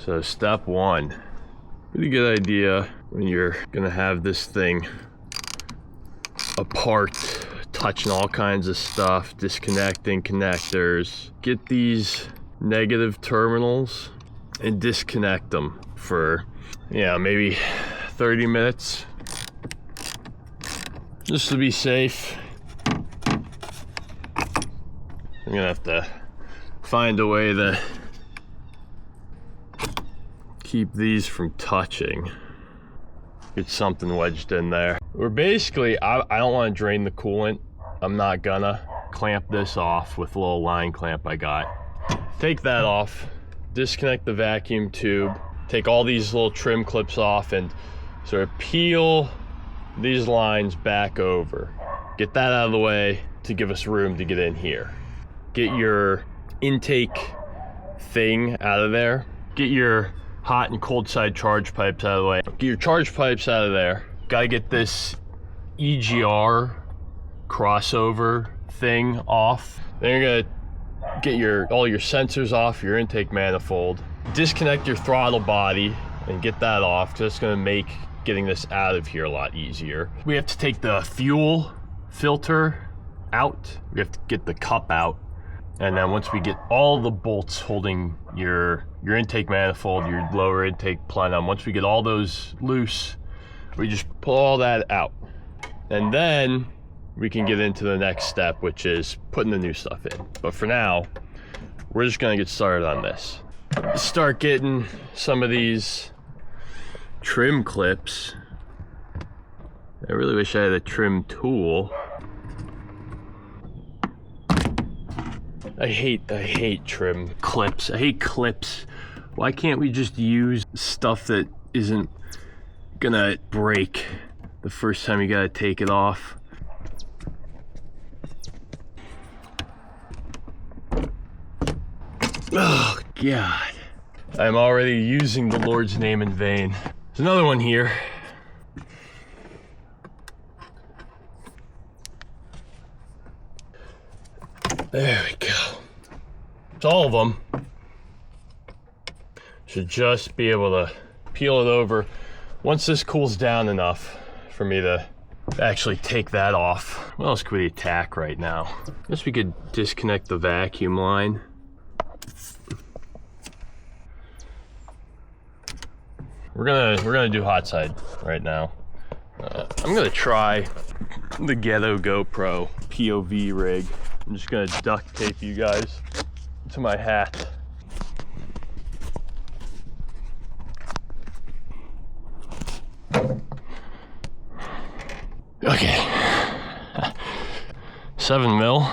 So step one, pretty good idea when you're gonna have this thing apart, touching all kinds of stuff, disconnecting connectors. Get these negative terminals and disconnect them for, yeah, maybe 30 minutes, just to be safe. I'm gonna have to find a way to keep these from touching. Get something wedged in there. We're basically, I don't want to drain the coolant. I'm not gonna. Clamp this off with a little line clamp I got. Take that off, disconnect the vacuum tube, take all these little trim clips off and sort of peel these lines back over. Get that out of the way to give us room to get in here. Get your intake thing out of there. Get your hot and cold side charge pipes out of the way. Get your charge pipes out of there. Gotta get this EGR crossover thing off. Then you're gonna get all your sensors off your intake manifold. Disconnect your throttle body and get that off, because it's gonna make getting this out of here a lot easier. We have to take the fuel filter out. We have to get the cup out. And then once we get all the bolts holding your intake manifold, your lower intake plenum, once we get all those loose, we just pull all that out. And then we can get into the next step, which is putting the new stuff in. But for now, we're just gonna get started on this. Start getting some of these trim clips. I really wish I had a trim tool. I hate trim clips. I hate clips. Why can't we just use stuff that isn't gonna break the first time you gotta take it off? Oh God. I'm already using the Lord's name in vain. There's another one here. There we go. It's all of them. Should just be able to peel it over once this cools down enough for me to actually take that off. What else could we attack right now? I guess we could disconnect the vacuum line. We're gonna do hot side right now. I'm gonna try the Ghetto GoPro POV rig. I'm just gonna duct tape you guys to my hat. Okay. 7 mil.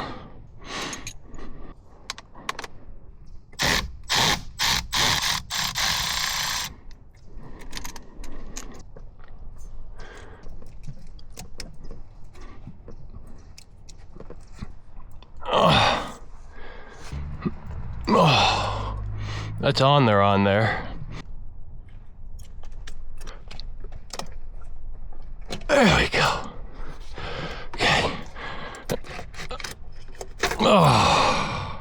Oh, that's on there. There we go. Okay. Oh.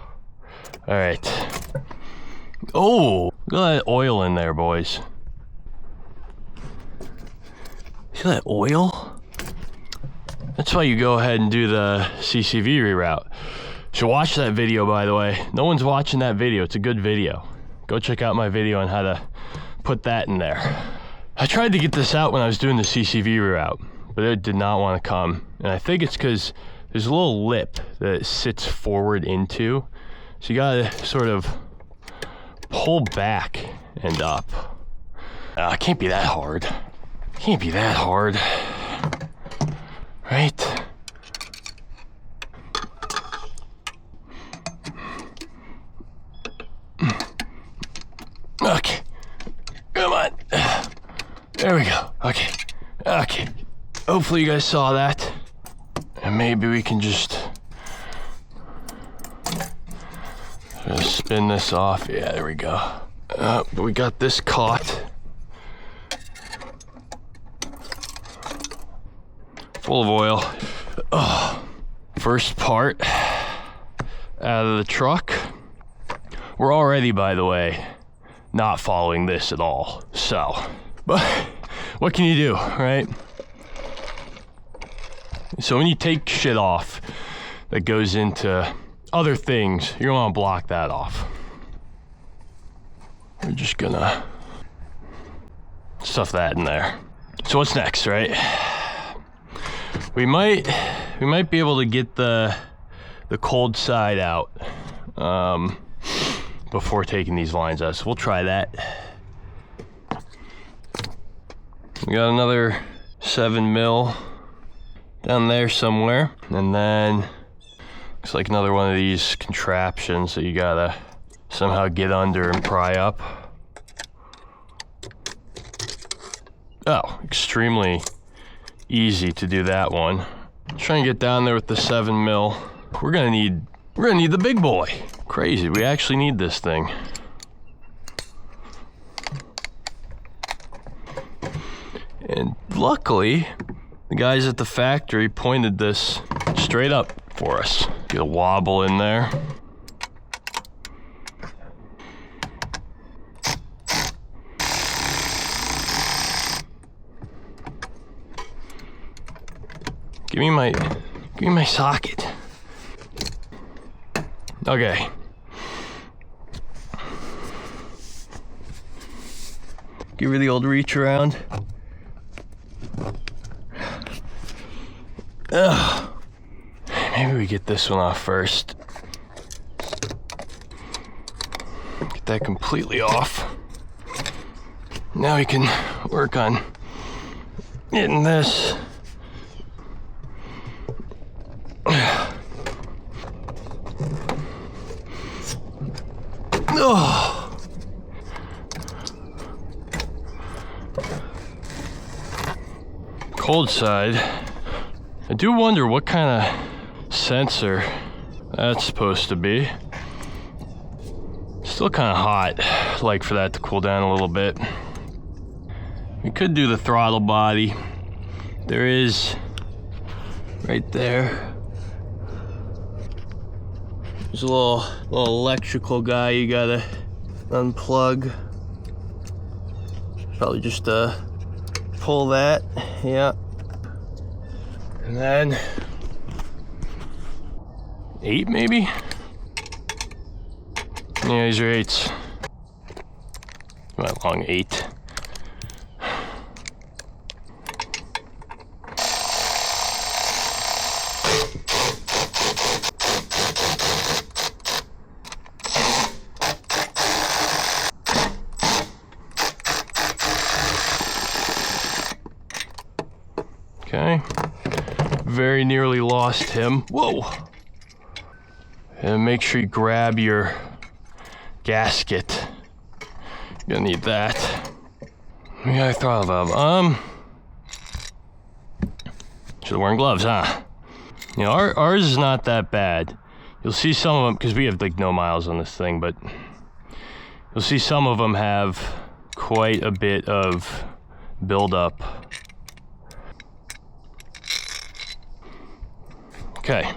All right. Oh, look at that oil in there, boys. See that oil? That's why you go ahead and do the CCV reroute. Should watch that video, by the way. No one's watching that video. It's a good video. Go check out my video on how to put that in there. I tried to get this out when I was doing the CCV reroute, but it did not want to come. And I think it's because there's a little lip that it sits forward into. So you gotta sort of pull back and up. It can't be that hard. Can't be that hard. Right? Okay, come on. There we go. Okay. Hopefully you guys saw that. And maybe we can just spin this off. Yeah, there we go. But we got this caught. Full of oil. Oh, first part out of the truck. We're already, by the way, not following this at all. So, but what can you do, right? So when you take shit off that goes into other things, you're gonna wanna block that off. We're just gonna stuff that in there. So what's next, right? We might be able to get the cold side out before taking these lines out. So we'll try that. We got another 7 mil down there somewhere, and then looks like another one of these contraptions that you gotta somehow get under and pry up. Oh, extremely easy to do that one. Try and get down there with the 7 mil. We're gonna need the big boy. Crazy, we actually need this thing. And luckily, the guys at the factory pointed this straight up for us. Get a wobble in there. Give me my socket. Okay. Give her the old reach around. Ugh. Maybe we get this one off first. Get that completely off. Now we can work on getting this. Oh. Cold side. I do wonder what kind of sensor that's supposed to be. Still kind of hot. I'd like for that to cool down a little bit. We could do the throttle body. There is right there. There's a little electrical guy you gotta unplug. Probably just pull that, yeah. And then 8 maybe? Yeah, these are 8s. About long 8. Okay, very nearly lost him. Whoa! And make sure you grab your gasket. You're gonna need that. We got a throttle valve. Should've worn gloves, huh? You know, ours is not that bad. You'll see some of them, because we have like no miles on this thing, but you'll see some of them have quite a bit of buildup. Okay.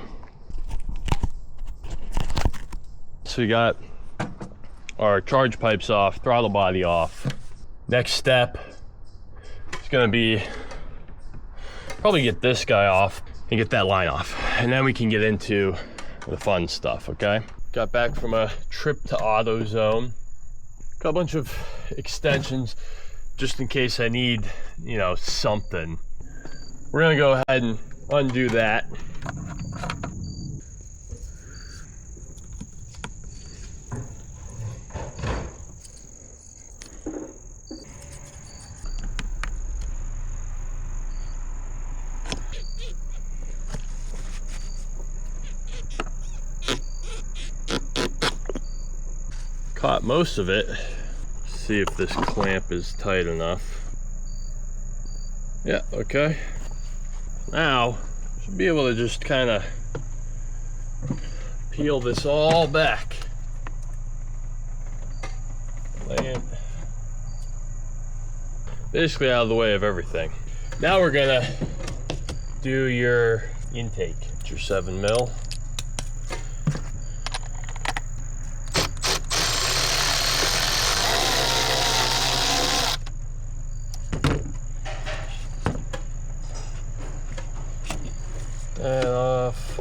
So we got our charge pipes off, throttle body off. Next step is gonna be probably get this guy off and get that line off. And then we can get into the fun stuff, okay? Got back from a trip to AutoZone. Got a bunch of extensions just in case I need, you know, something. We're gonna go ahead and undo that. Caught most of it. See if this clamp is tight enough. Yeah, okay. Now, should be able to just kind of peel this all back. Lay it basically out of the way of everything. Now we're gonna do your intake. It's your 7 mil. And off.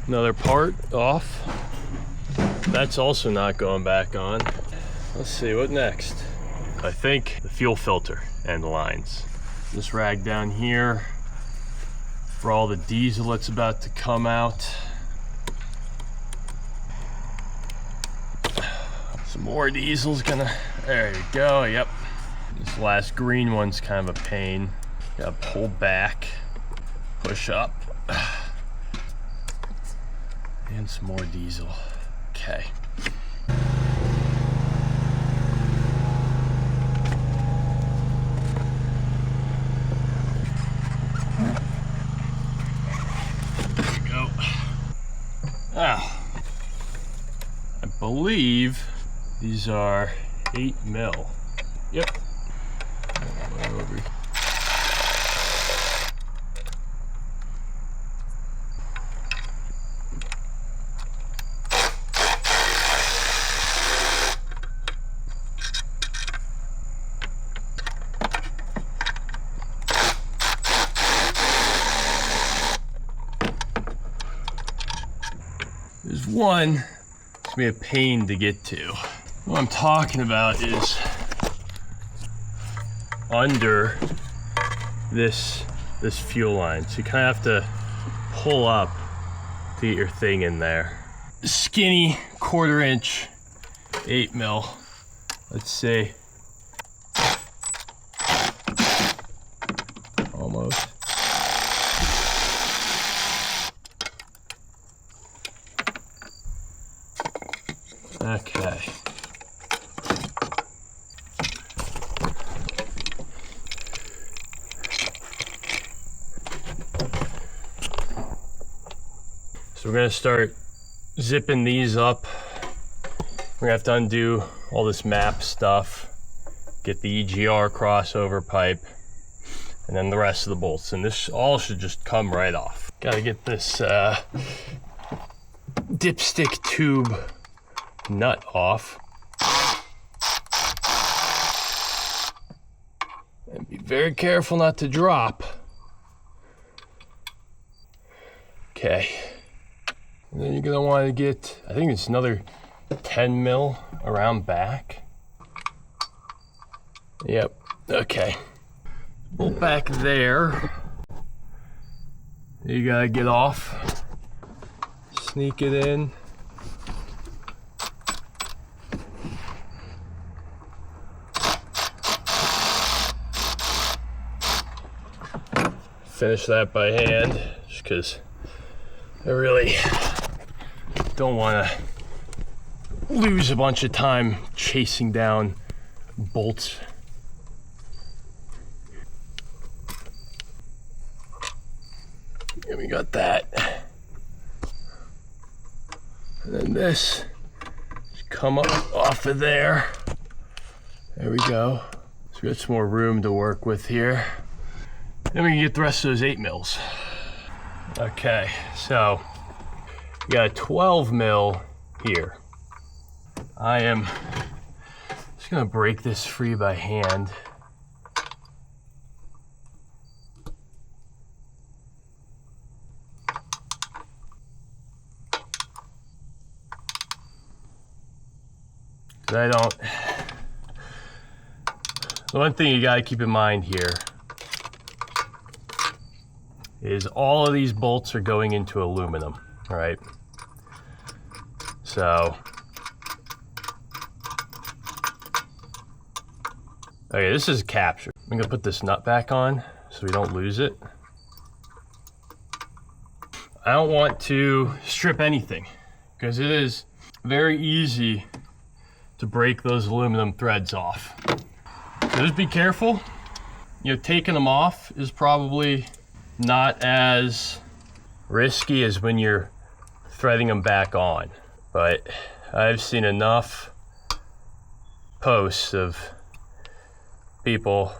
Another part off. That's also not going back on. Let's see, what next? I think the fuel filter and the lines. This rag down here for all the diesel that's about to come out. Some more diesel's gonna, there you go, yep. This last green one's kind of a pain. Gotta pull back, push up. And some more diesel. Okay. There we go. Now, I believe these are 8 mil. Yep. Over. There's one, it's gonna be a pain to get to. What I'm talking about is under this fuel line. So you kind of have to pull up to get your thing in there. Skinny 1/4 inch 8 mil. Let's see. Almost. Okay. So we're gonna start zipping these up. We're gonna have to undo all this map stuff, get the EGR crossover pipe, and then the rest of the bolts. And this all should just come right off. Gotta get this dipstick tube nut off. And be very careful not to drop. Okay. And then you're gonna want to get, I think it's another 10 mil around back. Yep, okay. Bolt back there. You gotta get off. Sneak it in. Finish that by hand, just because I really don't want to lose a bunch of time chasing down bolts. And we got that. And then this, just come up off of there. There we go. So we got some more room to work with here. Then we can get the rest of those 8 mils. Okay, so we got a 12 mil here. I am just gonna break this free by hand. The one thing you gotta keep in mind here is all of these bolts are going into aluminum, right? So, okay, this is captured. I'm gonna put this nut back on so we don't lose it. I don't want to strip anything because it is very easy to break those aluminum threads off. So just be careful. You know, taking them off is probably not as risky as when you're threading them back on, but I've seen enough posts of people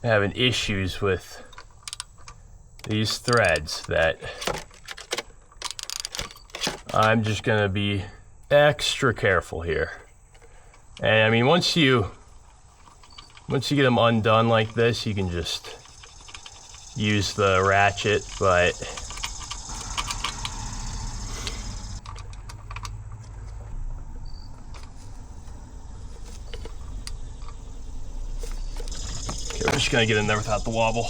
having issues with these threads that I'm just gonna be extra careful here. And I mean, once you Once you get them undone like this, you can just use the ratchet, but okay, we're just gonna get in there without the wobble.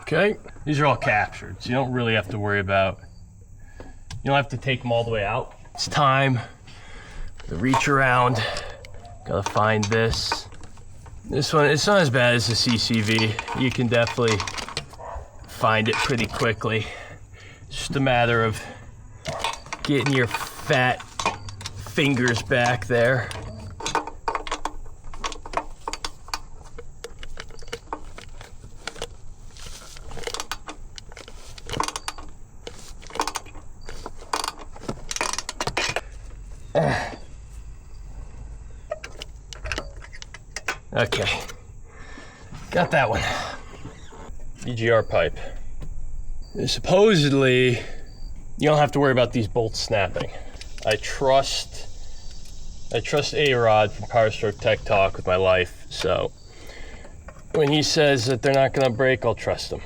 Okay, these are all captured, so you don't really have to worry about, you don't have to take them all the way out. It's time to reach around. Gotta find this. This one, it's not as bad as the CCV. You can definitely find it pretty quickly. It's just a matter of getting your fat fingers back there. Okay, got that one. EGR pipe. Supposedly, you don't have to worry about these bolts snapping. I trust A-Rod from Powerstroke Tech Talk with my life, so when he says that they're not gonna break, I'll trust him.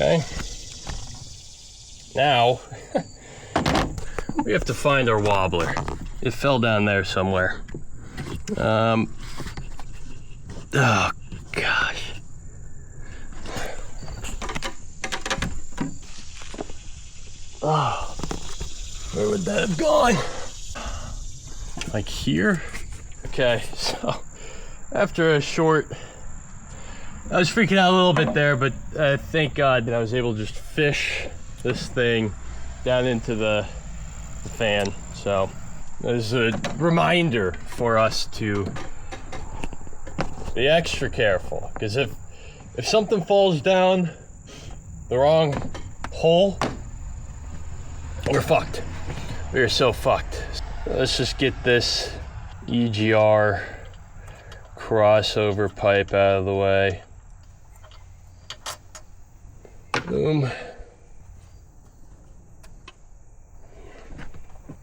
Okay, now we have to find our wobbler. It fell down there somewhere. Oh gosh. Oh, where would that have gone? Like here? Okay, so after a short, I was freaking out a little bit there, but thank God that I was able to just fish this thing down into the fan. So there's a reminder for us to be extra careful, because if something falls down the wrong hole, we're fucked. We are so fucked. Let's just get this EGR crossover pipe out of the way. Boom.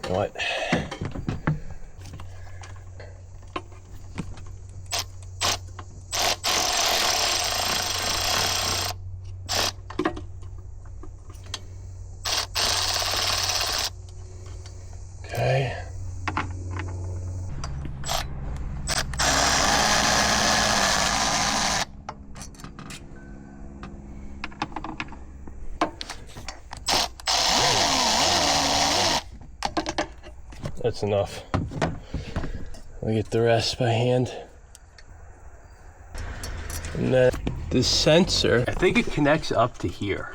What? Okay. That's enough. I'll get the rest by hand. And then the sensor, I think it connects up to here.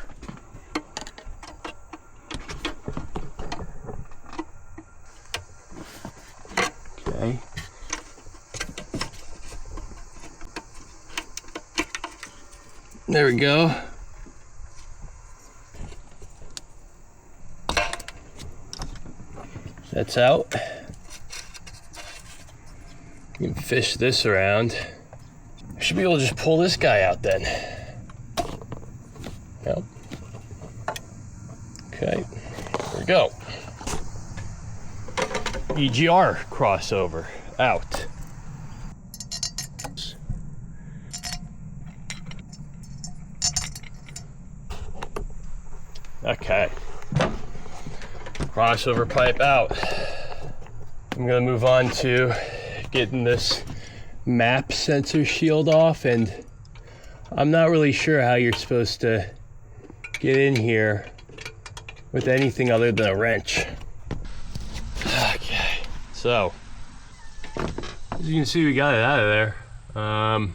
Okay. There we go. That's out. You can fish this around. I should be able to just pull this guy out then. Yep. Okay, there we go. EGR crossover out. Okay. Crossover pipe out. I'm gonna move on to getting this map sensor shield off, and I'm not really sure how you're supposed to get in here with anything other than a wrench. Okay, so as you can see, we got it out of there. And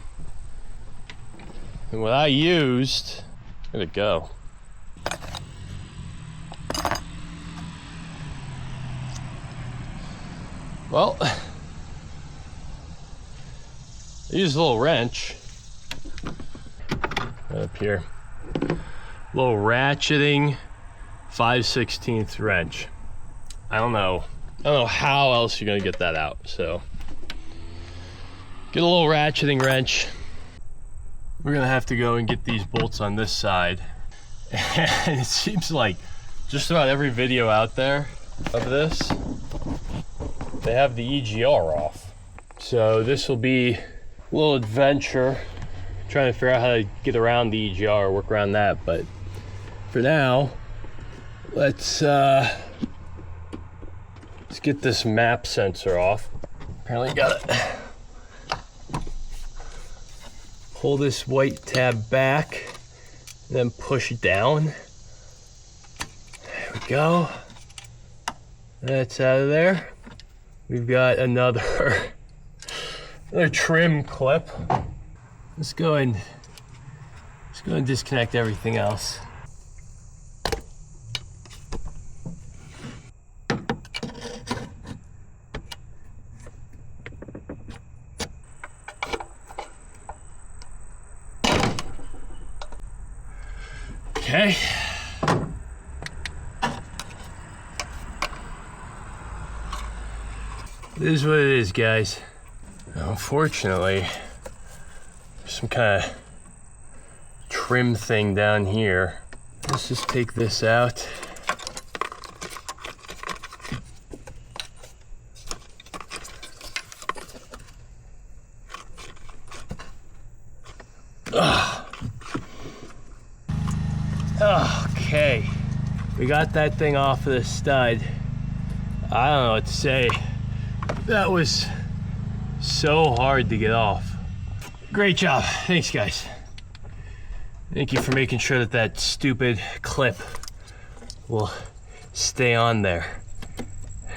what I used, where'd it go? Well, use a little wrench right up here. Little ratcheting 5/16 wrench. I don't know how else you're gonna get that out. So get a little ratcheting wrench. We're gonna have to go and get these bolts on this side. And it seems like just about every video out there of this, they have the EGR off. So this will be a little adventure trying to figure out how to get around the EGR, work around that. But for now, let's get this map sensor off. Apparently gotta pull this white tab back, then push down. There we go. That's out of there. We've got another trim clip. Let's go and disconnect everything else. Okay. It is what it is, guys. Unfortunately, there's some kind of trim thing down here. Let's just take this out. Okay, we got that thing off of the stud. I don't know what to say. That was so hard to get off. Great job. Thanks, guys. Thank you for making sure that that stupid clip will stay on there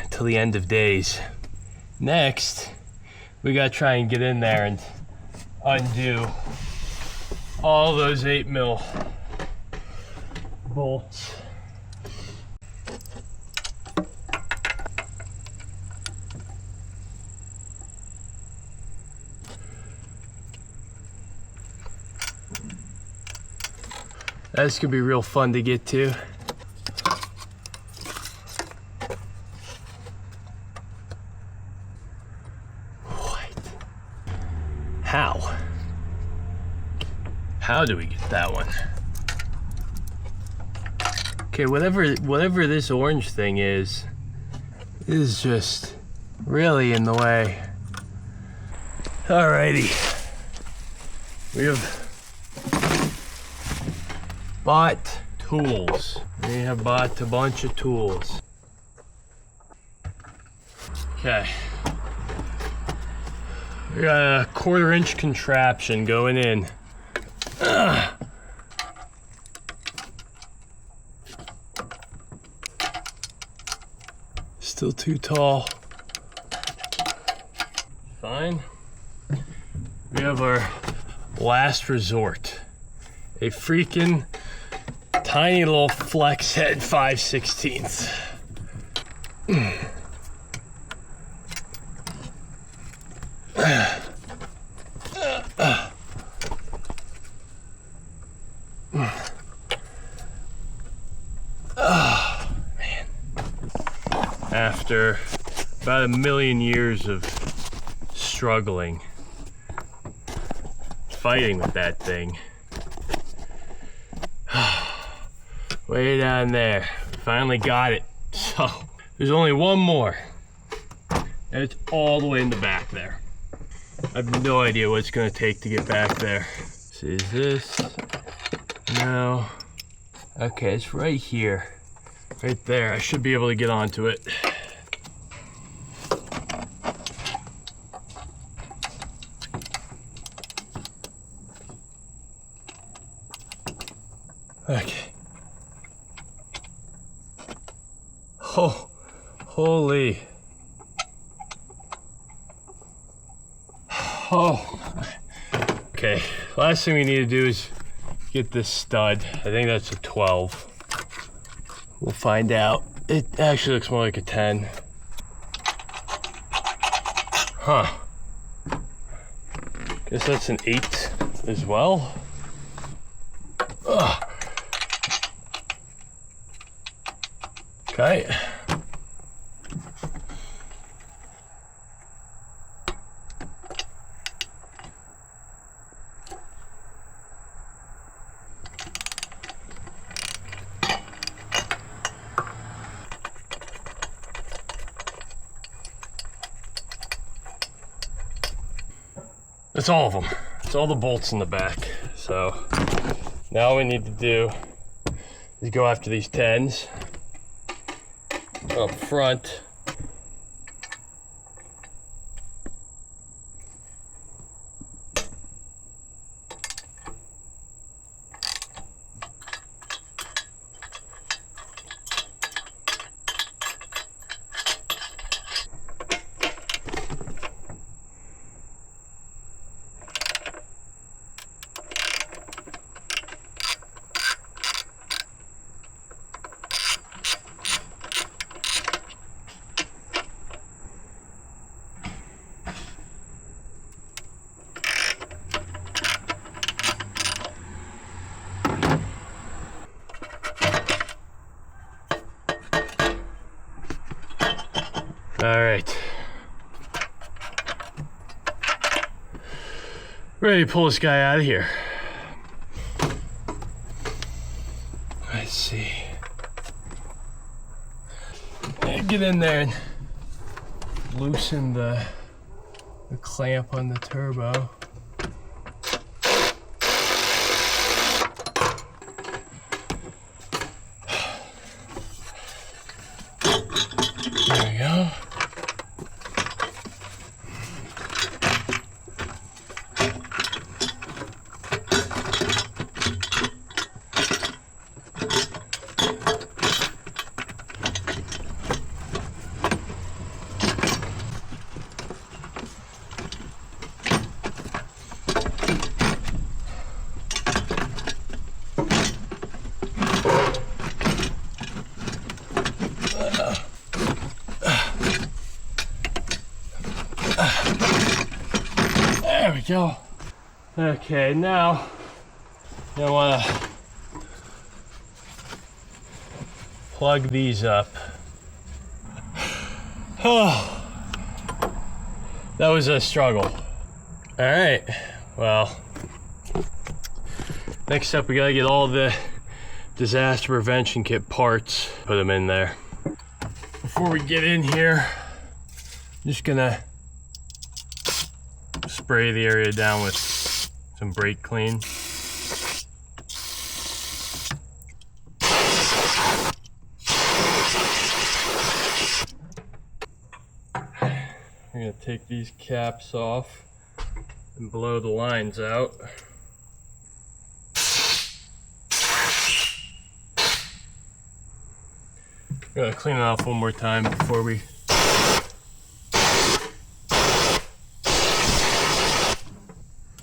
until the end of days. Next, we gotta try and get in there and undo all those 8mm bolts. That's gonna be real fun to get to. What? How? How do we get that one? Okay, whatever this orange thing is just really in the way. Alrighty. We have bought tools. We have bought a bunch of tools. Okay. We got a 1/4-inch contraption going in. Still too tall. Fine. We have our last resort. A freaking tiny little flex head 5/16. Man. After about 1,000,000 years of struggling, fighting with that thing, way down there, finally got it. So there's only one more, and it's all the way in the back there. I have no idea what it's gonna take to get back there. See, is this? No. Okay, it's right here, right there. I should be able to get onto it. Okay. Oh, holy. Oh. Okay, last thing we need to do is get this stud. I think that's a 12. We'll find out. It actually looks more like a 10. Huh. Guess that's an 8 as well. Ugh. Okay. That's all of them. It's all the bolts in the back. So now all we need to do is go after these 10s up front. All right. Ready to pull this guy out of here. Let's see. Get in there and loosen the clamp on the turbo. There we go. There we go. Okay, now I want to plug these up. Oh, that was a struggle. All right, well, next up we gotta get all the disaster prevention kit parts, put them in there. Before we get in here, I'm just gonna spray the area down with some brake clean. I'm gonna take these caps off and blow the lines out. I'm gonna clean it off one more time before we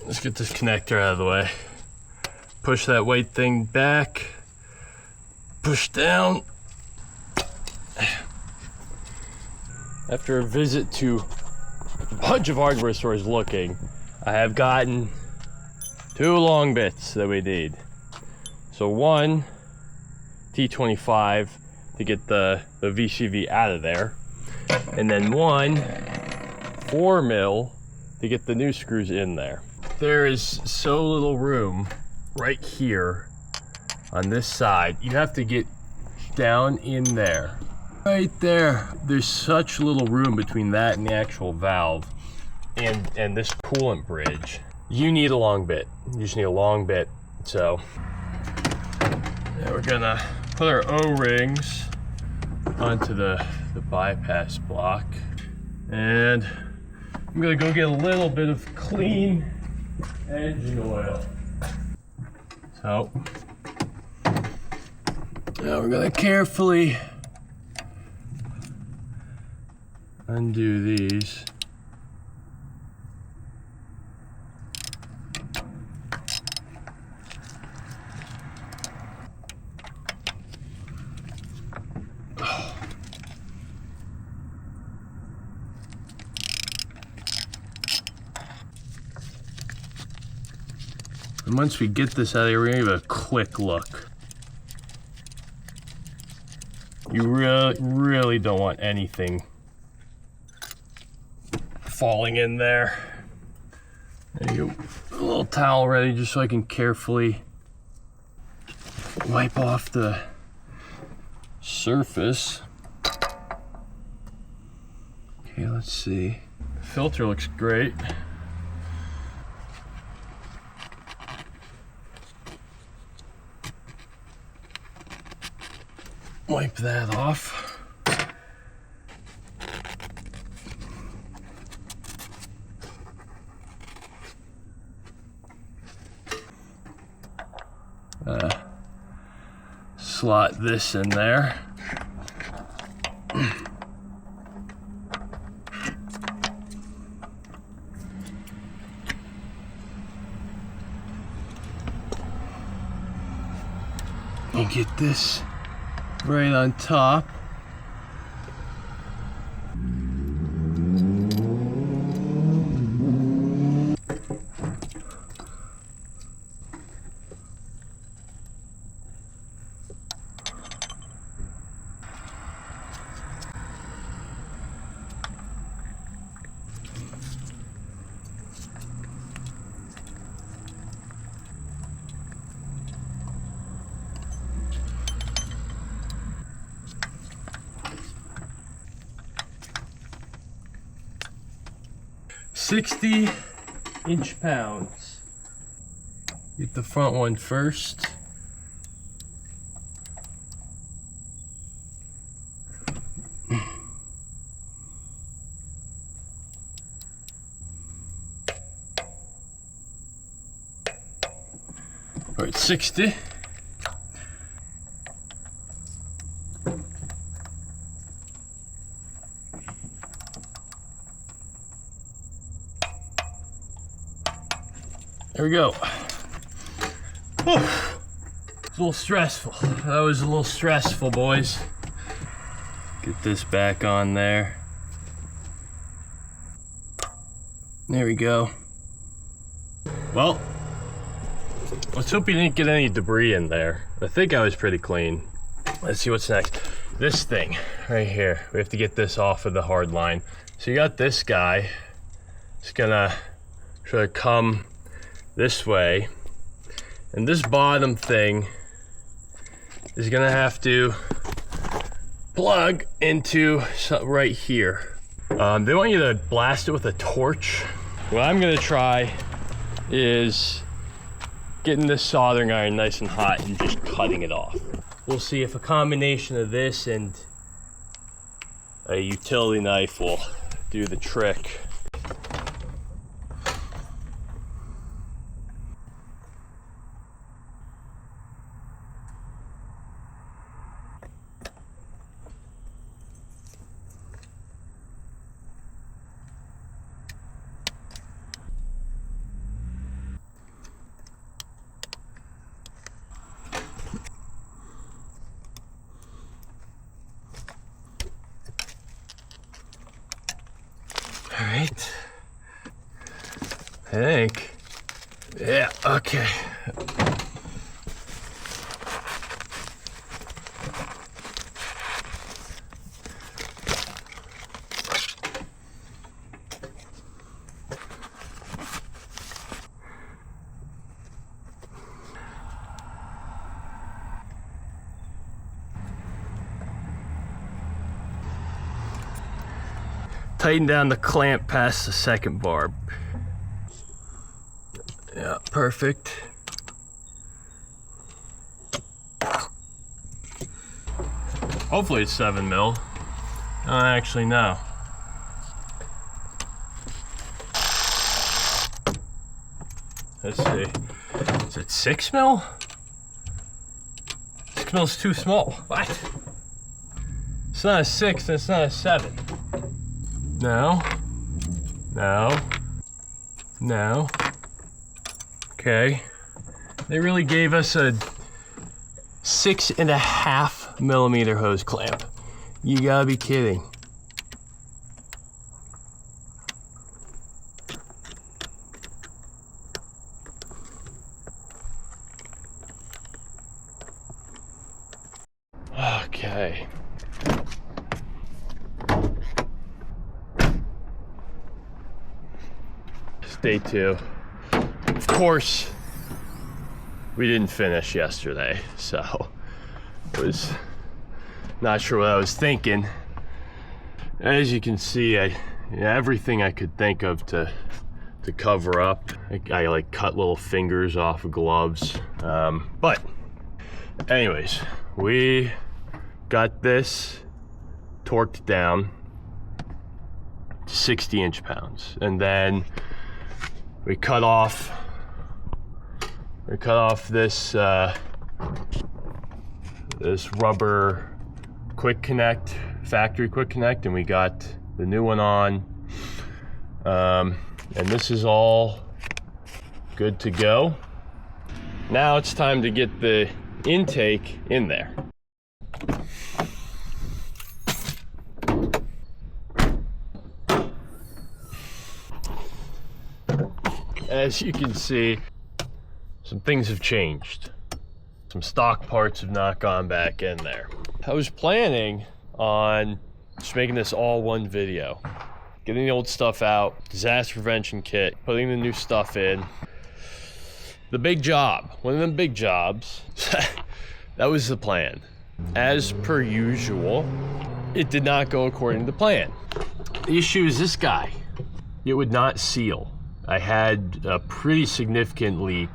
let's get this connector out of the way. Push that weight thing back. Push down. After a visit to a bunch of hardware stores looking, I have gotten 2 long bits that we need. So one T25 to get the VCV out of there, and then one 4mm to get the new screws in there. There is so little room right here on this side. You have to get down in there. Right there, there's such little room between that and the actual valve and this coolant bridge. You need a long bit. You just need a long bit. So now we're gonna put our O-rings onto the bypass block, and I'm gonna go get a little bit of clean engine oil. So now we're gonna carefully undo these. And once we get this out of here, we're gonna give it a quick look. You really don't want anything falling in there. There you go. A little towel ready just so I can carefully wipe off the surface. Okay, let's see. The filter looks great. Wipe that off. Slot this in there. And get this right on top. £60 Get the front one first. All right, 60. There we go. Whew. It's a little stressful. That was a little stressful, boys. Get this back on there. There we go. Well, let's hope you didn't get any debris in there. I think I was pretty clean. Let's see what's next. This thing right here. We have to get this off of the hard line. So you got this guy. It's gonna try to come this way. And this bottom thing is gonna have to plug into right here. They want you to blast it with a torch. What I'm gonna try is getting this soldering iron nice and hot and just cutting it off. We'll see if a combination of this and a utility knife will do the trick. All right, I think, yeah, okay. Tighten down the clamp past the second barb. Yeah, perfect. Hopefully it's 7 mil. I don't actually know. Let's see. Is it 6 mil? 6 mil is too small. What? It's not a 6 and it's not a 7. No, no, no. Okay. They really gave us a 6.5 millimeter hose clamp. You gotta be kidding. Okay. Day 2. Of course, we didn't finish yesterday, so I was not sure what I was thinking. As you can see, everything I could think of to cover up. I like cut little fingers off of gloves. But anyways, we got this torqued down to 60 inch-pounds, and then we cut off this this rubber quick connect, factory quick connect, and we got the new one on. And this is all good to go. Now it's time to get the intake in there. As you can see, some things have changed. Some stock parts have not gone back in there. I was planning on just making this all one video. Getting the old stuff out, disaster prevention kit, putting the new stuff in. The big job, one of them big jobs, that was the plan. As per usual, it did not go according to plan. The issue is this guy. It would not seal. I had a pretty significant leak,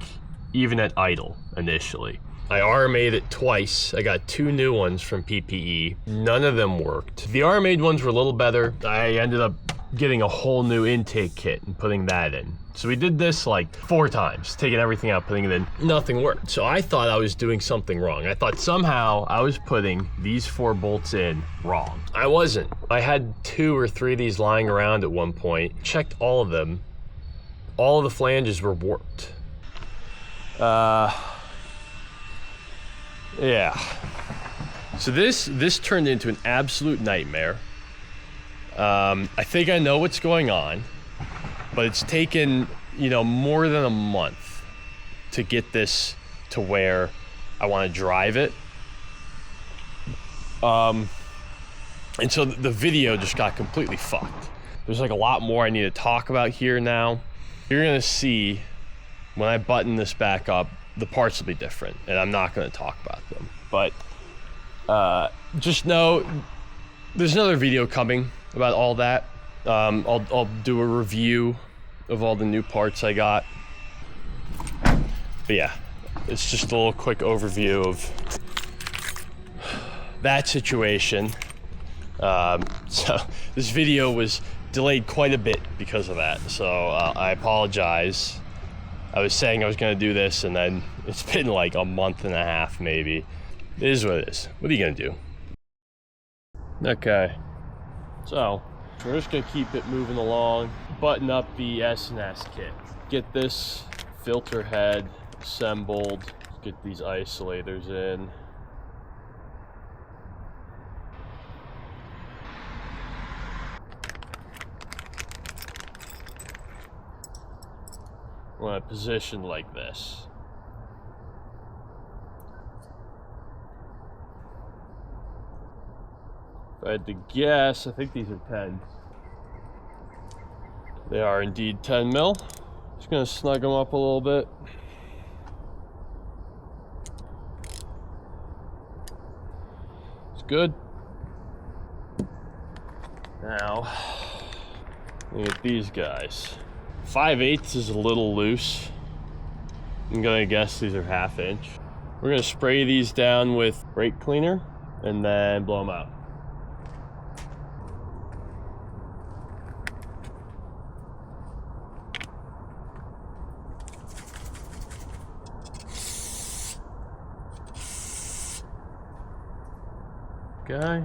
even at idle initially. I RMA'd it twice. I got 2 new ones from PPE. None of them worked. The RMA'd ones were a little better. I ended up getting a whole new intake kit and putting that in. So we did this like 4 times, taking everything out, putting it in. Nothing worked. So I thought I was doing something wrong. I thought somehow I was putting these 4 bolts in wrong. I wasn't. I had 2 or 3 of these lying around at one point. Checked all of them. All of the flanges were warped. Yeah. So this turned into an absolute nightmare. I think I know what's going on, but it's taken, more than a month to get this to where I want to drive it. And so the video just got completely fucked. There's like a lot more I need to talk about here now. You're gonna see when I button this back up, the parts will be different, and I'm not gonna talk about them. But just know there's another video coming about all that. I'll do a review of all the new parts I got. But yeah, it's just a little quick overview of that situation. So this video was delayed quite a bit because of that, so I apologize. I was saying I was going to do this, and then it's been like a month and a half maybe. It is what it is. What are you going to do? Okay, so we're just going to keep it moving along. Button up the S&S kit. Get this filter head assembled. Get these isolators in. I want to position like this. If I had to guess, I think these are 10. They are indeed 10 mil. Just gonna snug them up a little bit. It's good. Now, look at these guys. 5/8 is a little loose. I'm gonna guess these are 1/2 inch. We're gonna spray these down with brake cleaner and then blow them out. Okay.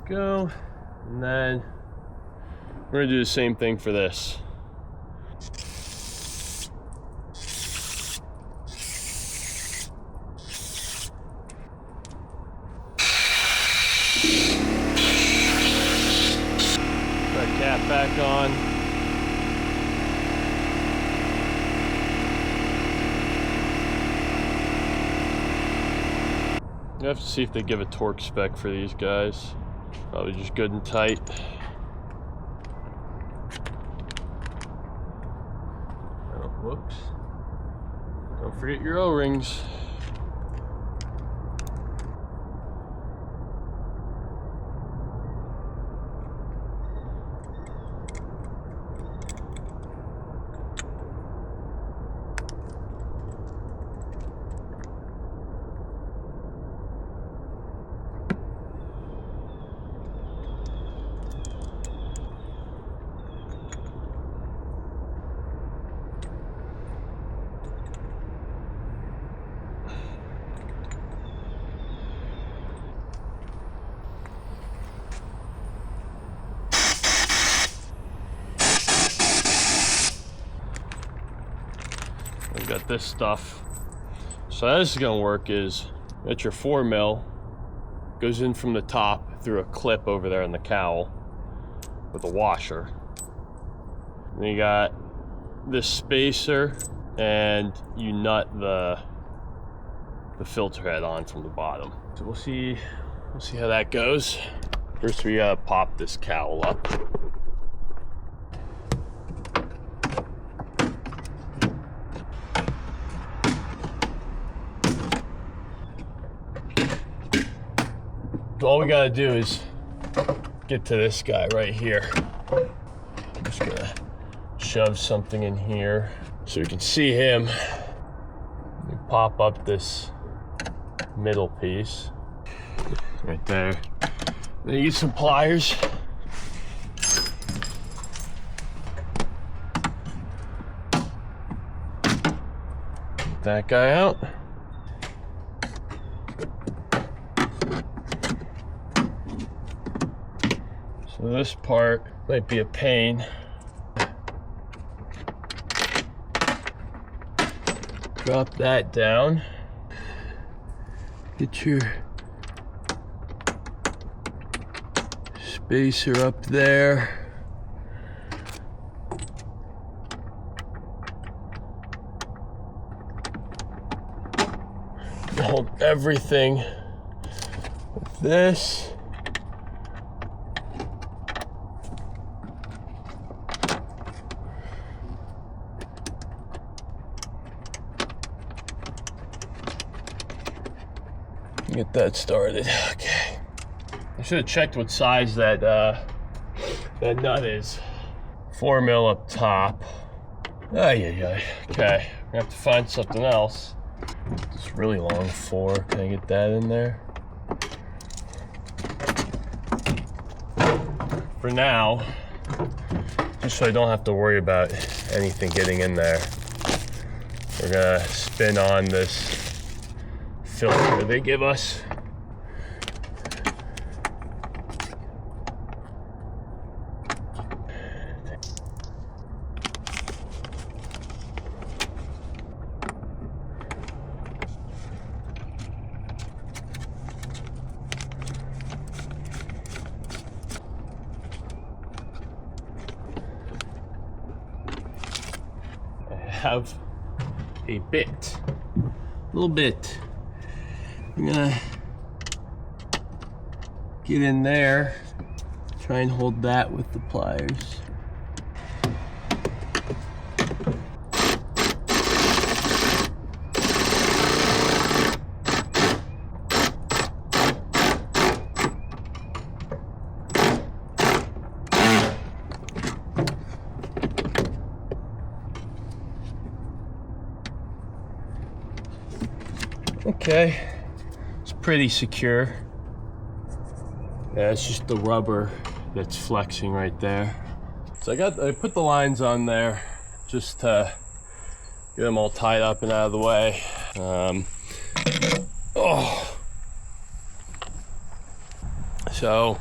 Go, and then we're gonna do the same thing for this. You have to see if they give a torque spec for these guys. Probably just good and tight. Oh, whoops. Don't forget your O-rings. We got this stuff. So how this is gonna work is that your 4 mil goes in from the top through a clip over there in the cowl with a washer. Then you got this spacer, and you nut the filter head on from the bottom. So we'll see how that goes. First we gotta pop this cowl up. So all we gotta do is get to this guy right here. I'm just gonna shove something in here so we can see him. We pop up this middle piece right there. Then you get some pliers. Get that guy out. So this part might be a pain. Drop that down. Get your spacer up there. Hold everything with this. Get that started. Okay. I should have checked what size that nut is. 4 mil up top. Okay, we're gonna have to find something else. This really long 4. Can I get that in there? For now, just so I don't have to worry about anything getting in there, we're gonna spin on this filter they give us. I have a bit, little bit. I'm gonna get in there, try and hold that with the pliers. Okay. Pretty secure. Yeah, it's just the rubber that's flexing right there. So I put the lines on there just to get them all tied up and out of the way. So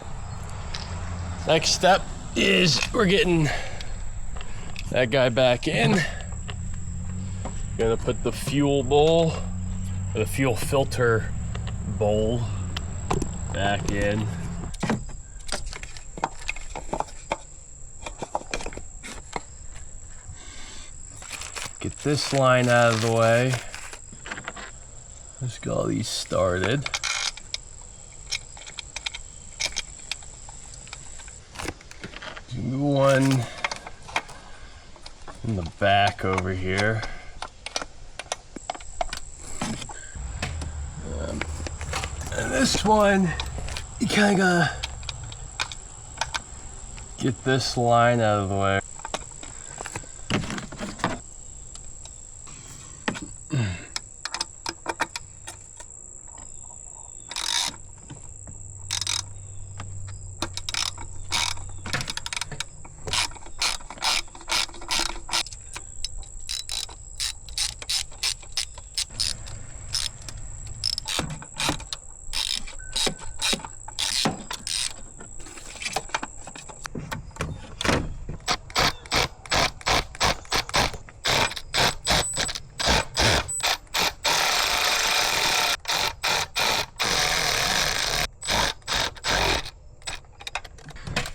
next step is we're getting that guy back in. Gonna put the fuel bowl, or the fuel filter bowl back in. Get this line out of the way. Let's get all these started. one in the back over here. And this one, you kind of gotta get this line out of the way.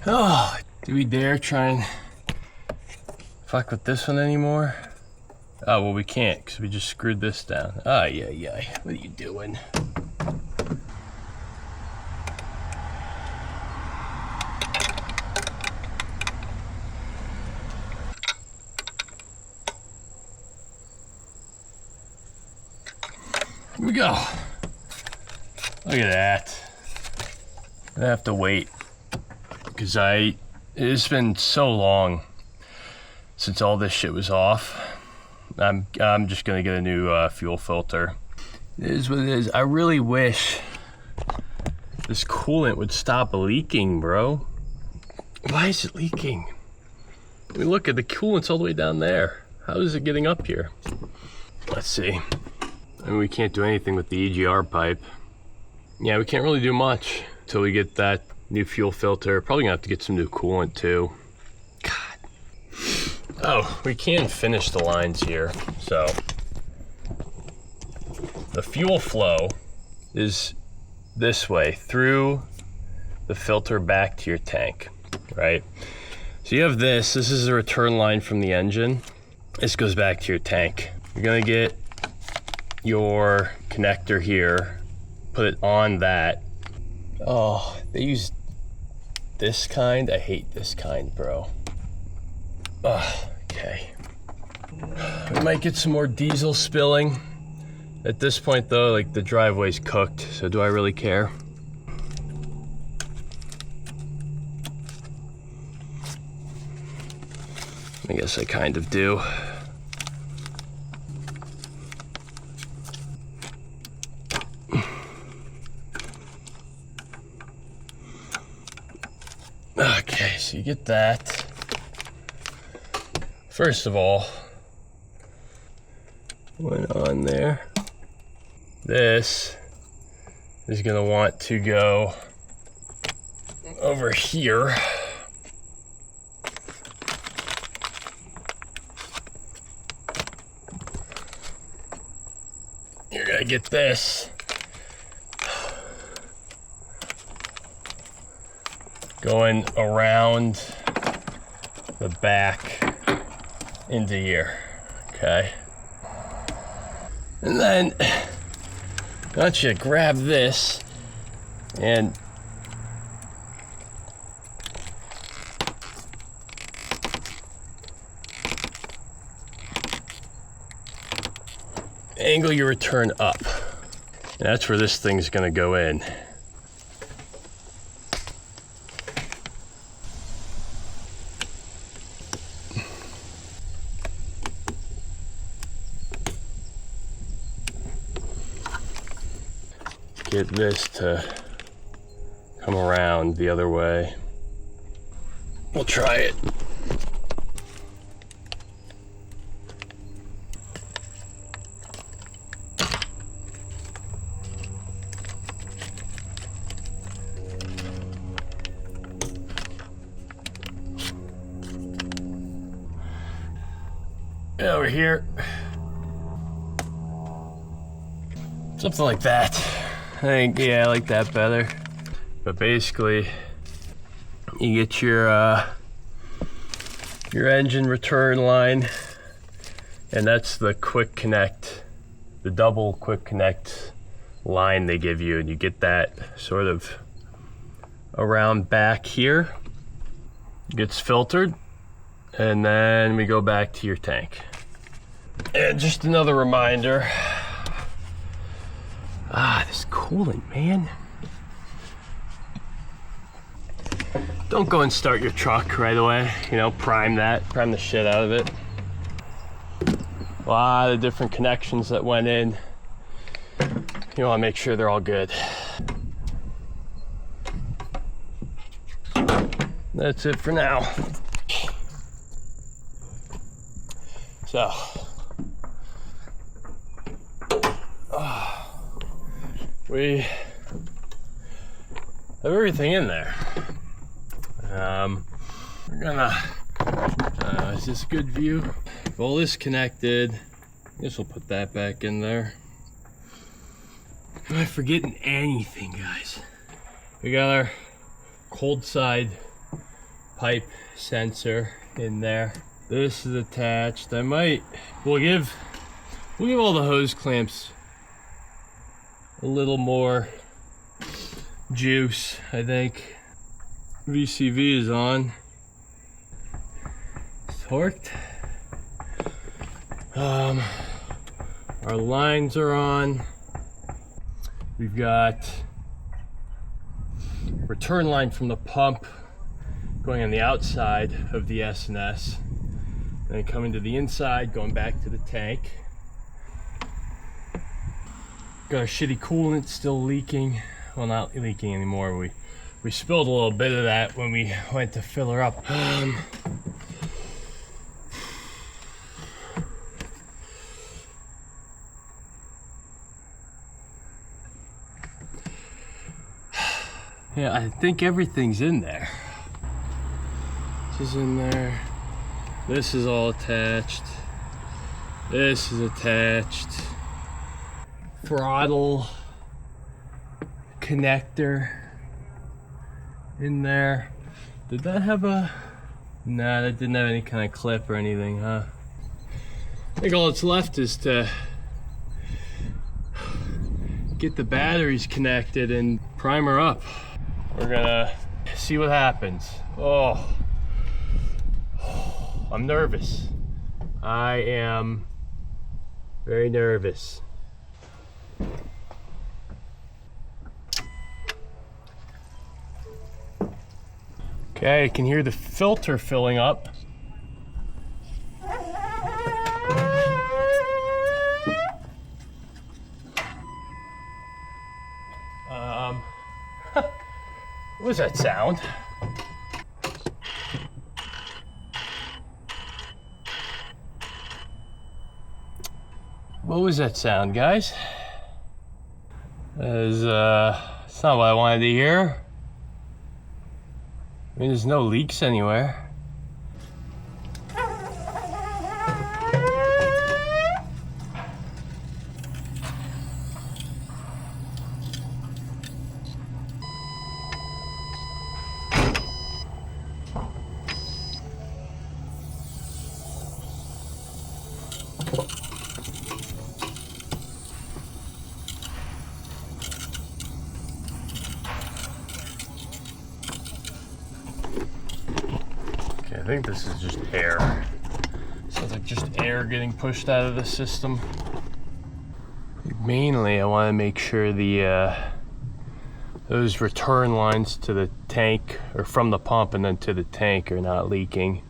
Oh, do we dare try and fuck with this one anymore? Oh, well, we can't because we just screwed this down. Oh, yeah. What are you doing? Here we go. Look at that. I have to wait. Because it's been so long since all this shit was off. I'm just gonna get a new fuel filter. It is what it is. I really wish this coolant would stop leaking, bro. Why is it leaking? I mean, look at the coolant's all the way down there. How is it getting up here? Let's see. I mean, we can't do anything with the EGR pipe. Yeah, we can't really do much until we get that new fuel filter. Probably gonna have to get some new coolant too. God. Oh, we can finish the lines here. So the fuel flow is this way through the filter back to your tank, right? So you have this is a return line from the engine. This goes back to your tank. You're gonna get your connector here, put it on that. Oh, they use this kind. I hate this kind, bro. Ugh, okay. We might get some more diesel spilling. At this point though, like the driveway's cooked, so do I really care? I guess I kind of do. Okay, so you get that. First of all, went on there. This is gonna want to go over here. You're gonna get this going around the back into here, okay? And then I want you to grab this and angle your return up. And that's where this thing's gonna go in. Get this to come around the other way. We'll try it. Over here. Something like that. I think, yeah, I like that better. But basically, you get your engine return line, and that's the quick connect, the double quick connect line they give you, and you get that sort of around back here. gets filtered, and then we go back to your tank. And just another reminder, this coolant, man. Don't go and start your truck right away. You know, prime the shit out of it. A lot of different connections that went in. You want to make sure they're all good. That's it for now. So, we have everything in there. We're gonna, is this a good view? With all this connected, I guess we'll put that back in there. Am I forgetting anything, guys? We got our cold side pipe sensor in there. This is attached. We'll give all the hose clamps a little more juice, I think. VCV is on. Torqued. Our lines are on. We've got return line from the pump going on the outside of the S&S, then coming to the inside, going back to the tank. Got our shitty coolant still leaking. Well, not leaking anymore. We spilled a little bit of that when we went to fill her up. Yeah, I think everything's in there. This is in there. This is all attached. This is attached. Throttle connector in there. Did that have a... Nah, that didn't have any kind of clip or anything, huh? I think all that's left is to get the batteries connected and prime her up. We're gonna see what happens. Oh, I'm nervous. I am very nervous. Okay, I can hear the filter filling up. What was that sound? What was that sound, guys? It's not what I wanted to hear. I mean, there's no leaks anywhere. I think this is just air. Sounds like just air getting pushed out of the system. Mainly, I want to make sure the those return lines to the tank, or from the pump and then to the tank, are not leaking.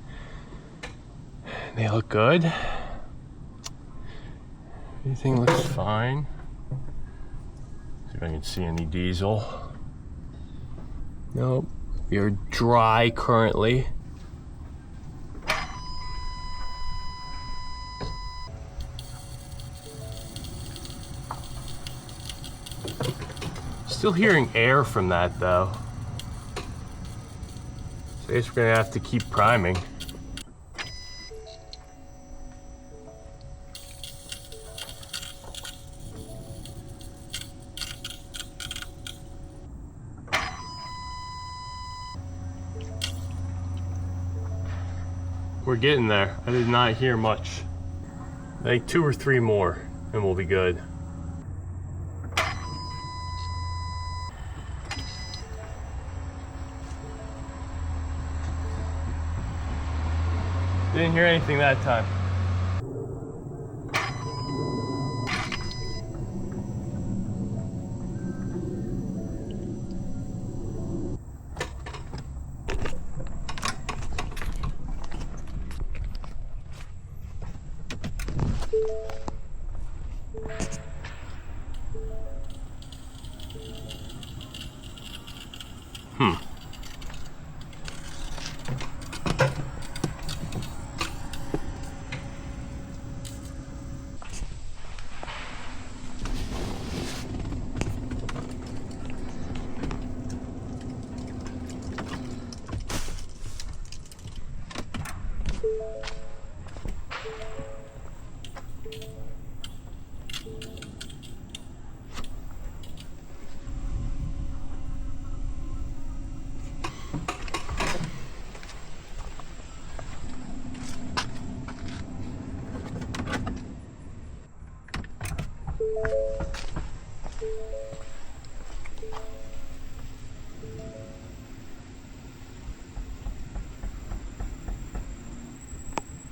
They look good. Everything looks fine. See if I can see any diesel. Nope. We are dry currently. Still hearing air from that though. So I guess we're gonna have to keep priming. We're getting there. I did not hear much. Like 2 or 3 more and we'll be good. Didn't hear anything that time.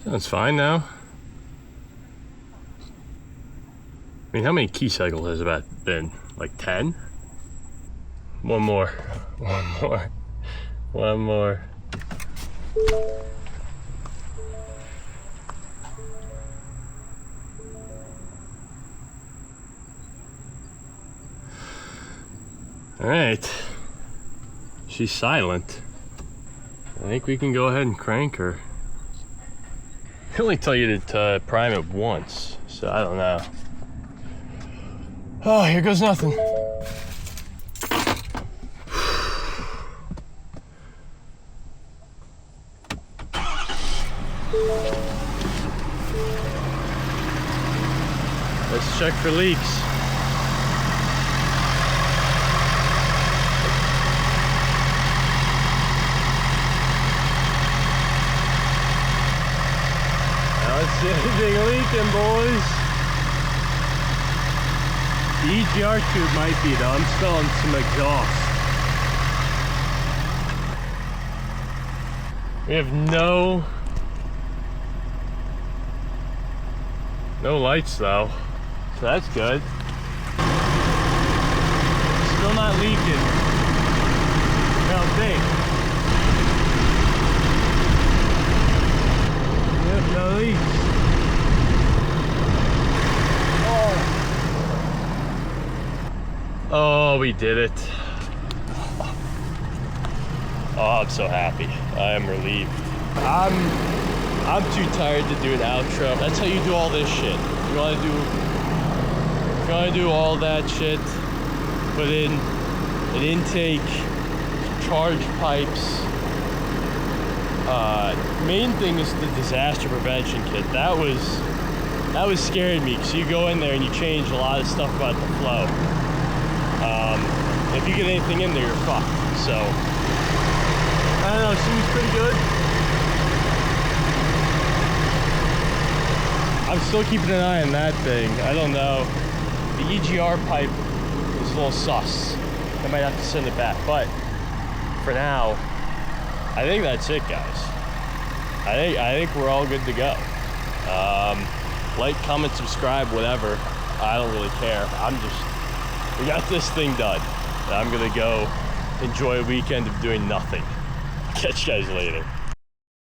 Sounds fine now. I mean, how many key cycles has that been? Like 10? One more. One more. One more. All right. She's silent. I think we can go ahead and crank her. I only tell you to prime it once, so I don't know. Oh, here goes nothing. Let's check for leaks. Let's see anything leaking, boys. The EGR tube might be though. I'm smelling some exhaust. We have no lights though, so that's good. Still not leaking. I don't think. Yep, no leaks. Oh, we did it. Oh, I'm so happy. I am relieved. I'm too tired to do an outro. That's how you do all this shit. You wanna do all that shit, put in an intake, charge pipes. Main thing is the disaster prevention kit. That was scaring me, because you go in there and you change a lot of stuff about the flow. If you get anything in there, you're fucked. So, I don't know, it seems pretty good. I'm still keeping an eye on that thing. I don't know. The EGR pipe is a little sus. I might have to send it back. But for now, I think that's it, guys. I think we're all good to go. Like, comment, subscribe, whatever. I don't really care. We got this thing done. I'm gonna go enjoy a weekend of doing nothing. Catch you guys later.